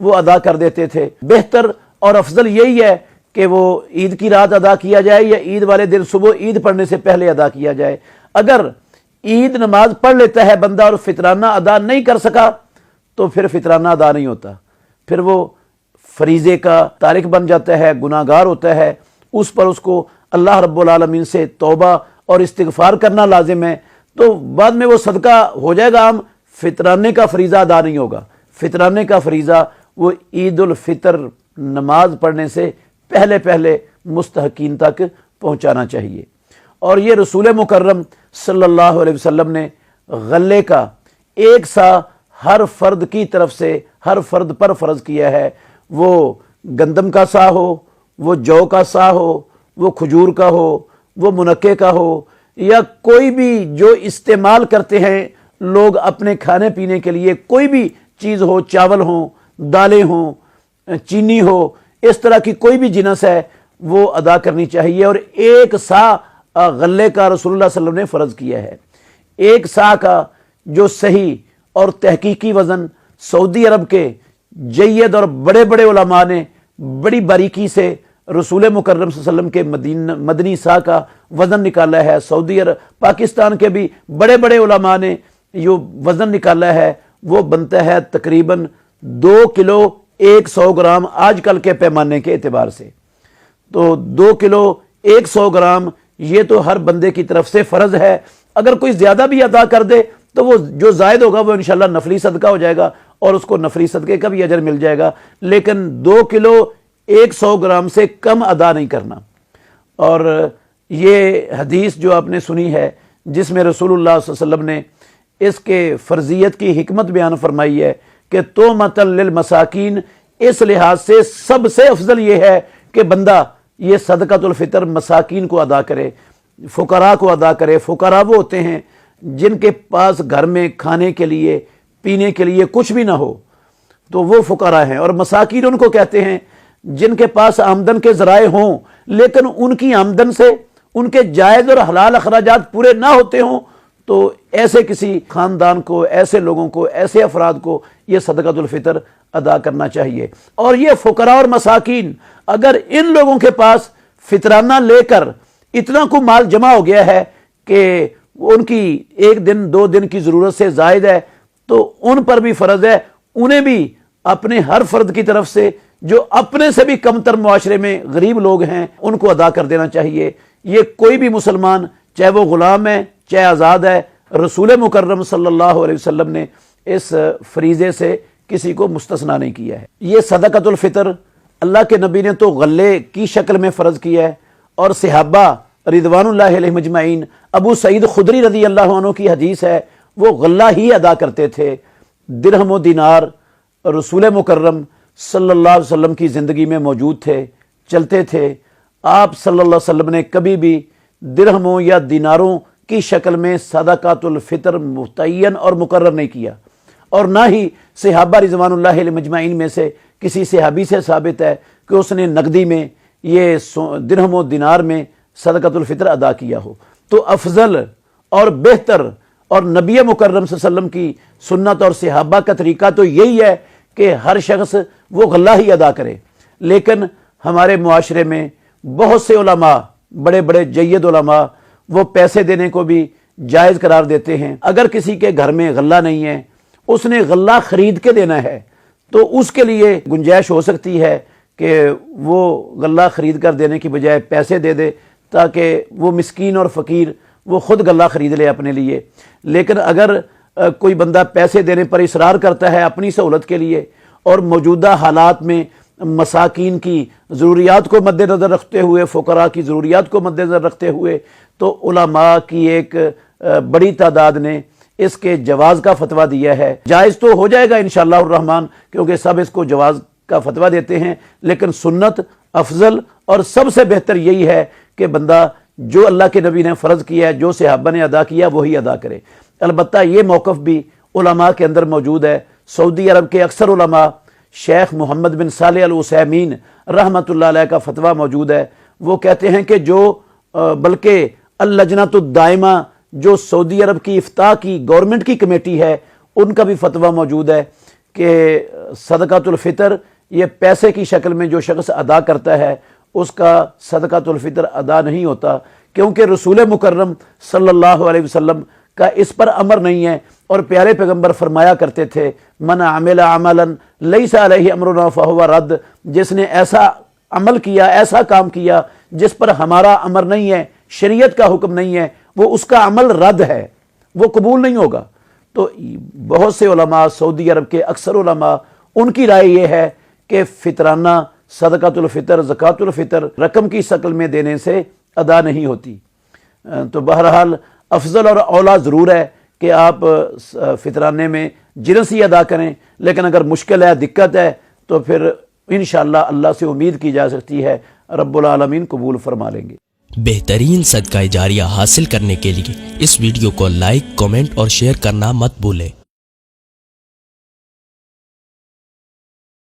وہ ادا کر دیتے تھے۔ بہتر اور افضل یہی ہے کہ وہ عید کی رات ادا کیا جائے یا عید والے دن صبح عید پڑھنے سے پہلے ادا کیا جائے۔ اگر عید نماز پڑھ لیتا ہے بندہ اور فطرانہ ادا نہیں کر سکا تو پھر فطرانہ ادا نہیں ہوتا، پھر وہ فریضے کا تارک بن جاتا ہے، گناہ گار ہوتا ہے، اس پر اس کو اللہ رب العالمین سے توبہ اور استغفار کرنا لازم ہے۔ تو بعد میں وہ صدقہ ہو جائے گا عام، فطرانے کا فریضہ ادا نہیں ہوگا۔ فطرانے کا فریضہ وہ عید الفطر نماز پڑھنے سے پہلے پہلے مستحقین تک پہنچانا چاہیے۔ اور یہ رسول مکرم صلی اللہ علیہ وسلم نے غلے کا ایک سا ہر فرد کی طرف سے ہر فرد پر فرض کیا ہے، وہ گندم کا سا ہو، وہ جو کا سا ہو، وہ کھجور کا ہو، وہ منقے کا ہو، یا کوئی بھی جو استعمال کرتے ہیں لوگ اپنے کھانے پینے کے لیے، کوئی بھی چیز ہو، چاول ہوں، دالیں ہوں، چینی ہو، اس طرح کی کوئی بھی جنس ہے وہ ادا کرنی چاہیے۔ اور ایک سا غلے کا رسول اللہ صلی اللہ علیہ وسلم نے فرض کیا ہے۔ ایک سا کا جو صحیح اور تحقیقی وزن سعودی عرب کے جید اور بڑے بڑے علماء نے بڑی باریکی سے رسول مکرم صلی اللہ علیہ وسلم کے مدنی سا کا وزن نکالا ہے۔ سعودی عرب، پاکستان کے بھی بڑے بڑے علماء نے جو وزن نکالا ہے وہ بنتا ہے تقریباً 2 کلو 100 گرام آج کل کے پیمانے کے اعتبار سے۔ تو 2 کلو 100 گرام یہ تو ہر بندے کی طرف سے فرض ہے۔ اگر کوئی زیادہ بھی ادا کر دے تو وہ جو زائد ہوگا وہ انشاءاللہ نفلی صدقہ ہو جائے گا اور اس کو نفلی صدقے کا بھی اجر مل جائے گا، لیکن 2 کلو 100 گرام سے کم ادا نہیں کرنا۔ اور یہ حدیث جو آپ نے سنی ہے جس میں رسول اللہ صلی اللہ علیہ وسلم نے اس کے فرضیت کی حکمت بیان فرمائی ہے کہ تومۃ للمساکین، اس لحاظ سے سب سے افضل یہ ہے کہ بندہ یہ صدقۃ الفطر مساکین کو ادا کرے، فقراء کو ادا کرے۔ فقراء وہ ہوتے ہیں جن کے پاس گھر میں کھانے کے لیے پینے کے لیے کچھ بھی نہ ہو، تو وہ فقراء ہیں۔ اور مساکین ان کو کہتے ہیں جن کے پاس آمدن کے ذرائع ہوں لیکن ان کی آمدن سے ان کے جائز اور حلال اخراجات پورے نہ ہوتے ہوں، تو ایسے کسی خاندان کو، ایسے لوگوں کو، ایسے افراد کو یہ صدقۃ الفطر ادا کرنا چاہیے۔ اور یہ فقراء اور مساکین اگر ان لوگوں کے پاس فطرانہ لے کر اتنا کو مال جمع ہو گیا ہے کہ ان کی 1 دن 2 دن کی ضرورت سے زائد ہے، تو ان پر بھی فرض ہے انہیں بھی اپنے ہر فرد کی طرف سے جو اپنے سے بھی کم تر معاشرے میں غریب لوگ ہیں ان کو ادا کر دینا چاہیے۔ یہ کوئی بھی مسلمان چاہے وہ غلام ہے چاہے آزاد ہے، رسول مکرم صلی اللہ علیہ وسلم نے اس فریضے سے کسی کو مستثنا نہیں کیا ہے۔ یہ صدقۃ الفطر اللہ کے نبی نے تو غلے کی شکل میں فرض کیا ہے، اور صحابہ رضوان اللہ علیہ مجمعین، ابو سعید خدری رضی اللہ عنہ کی حدیث ہے وہ غلہ ہی ادا کرتے تھے۔ درہم و دینار رسول مکرم صلی اللہ علیہ وسلم کی زندگی میں موجود تھے، چلتے تھے۔ آپ صلی اللہ علیہ وسلم نے کبھی بھی درہموں یا دیناروں کی شکل میں صدقۃ الفطر متعین اور مقرر نہیں کیا، اور نہ ہی صحابہ رضوان اللہ علیہ مجمعین میں سے کسی صحابی سے ثابت ہے کہ اس نے نقدی میں یہ درہم و دینار میں صدقۃ الفطر ادا کیا ہو۔ تو افضل اور بہتر اور نبی مکرم صلی اللہ علیہ وسلم کی سنت اور صحابہ کا طریقہ تو یہی ہے کہ ہر شخص وہ غلہ ہی ادا کرے۔ لیکن ہمارے معاشرے میں بہت سے علماء، بڑے بڑے جید علماء، وہ پیسے دینے کو بھی جائز قرار دیتے ہیں۔ اگر کسی کے گھر میں غلہ نہیں ہے، اس نے غلہ خرید کے دینا ہے، تو اس کے لیے گنجائش ہو سکتی ہے کہ وہ غلہ خرید کر دینے کی بجائے پیسے دے دے تاکہ وہ مسکین اور فقیر وہ خود غلہ خرید لے اپنے لیے۔ لیکن اگر کوئی بندہ پیسے دینے پر اصرار کرتا ہے اپنی سہولت کے لیے، اور موجودہ حالات میں مساکین کی ضروریات کو مد نظر رکھتے ہوئے، فقراء کی ضروریات کو مد نظر رکھتے ہوئے، تو علماء کی ایک بڑی تعداد نے اس کے جواز کا فتویٰ دیا ہے۔ جائز تو ہو جائے گا انشاءاللہ الرحمن، کیونکہ سب اس کو جواز کا فتویٰ دیتے ہیں، لیکن سنت، افضل اور سب سے بہتر یہی ہے کہ بندہ جو اللہ کے نبی نے فرض کیا ہے، جو صحابہ نے ادا کیا، وہی ادا کرے۔ البتہ یہ موقف بھی علماء کے اندر موجود ہے۔ سعودی عرب کے اکثر علماء، شیخ محمد بن صالح العثیمین رحمۃ اللہ علیہ کا فتویٰ موجود ہے، وہ کہتے ہیں کہ جو بلکہ اللجنۃ الدائمہ جو سعودی عرب کی افتاء کی گورنمنٹ کی کمیٹی ہے، ان کا بھی فتویٰ موجود ہے کہ صدقۃ الفطر یہ پیسے کی شکل میں جو شخص ادا کرتا ہے اس کا صدقۃ الفطر ادا نہیں ہوتا، کیونکہ رسول مکرم صلی اللہ علیہ وسلم کا اس پر امر نہیں ہے، اور پیارے پیغمبر فرمایا کرتے تھے من عمل عملا لیس علیہ امرنا فہو رد، جس نے ایسا عمل کیا، ایسا کام کیا جس پر ہمارا امر نہیں ہے، شریعت کا حکم نہیں ہے، وہ اس کا عمل رد ہے، وہ قبول نہیں ہوگا۔ تو بہت سے علماء، سعودی عرب کے اکثر علماء، ان کی رائے یہ ہے کہ فطرانہ صدقۃ الفطر، زکوٰۃ الفطر رقم کی شکل میں دینے سے ادا نہیں ہوتی۔ تو بہرحال افضل اور اولا ضرور ہے کہ آپ فطرانے میں جنس ہی ادا کریں، لیکن اگر مشکل ہے، دقت ہے، تو پھر انشاءاللہ اللہ سے امید کی جا سکتی ہے رب العالمین قبول فرما لیں گے۔ بہترین صدقہ جاریہ حاصل کرنے کے لیے اس ویڈیو کو لائک، کمنٹ اور شیئر کرنا مت بھولیں۔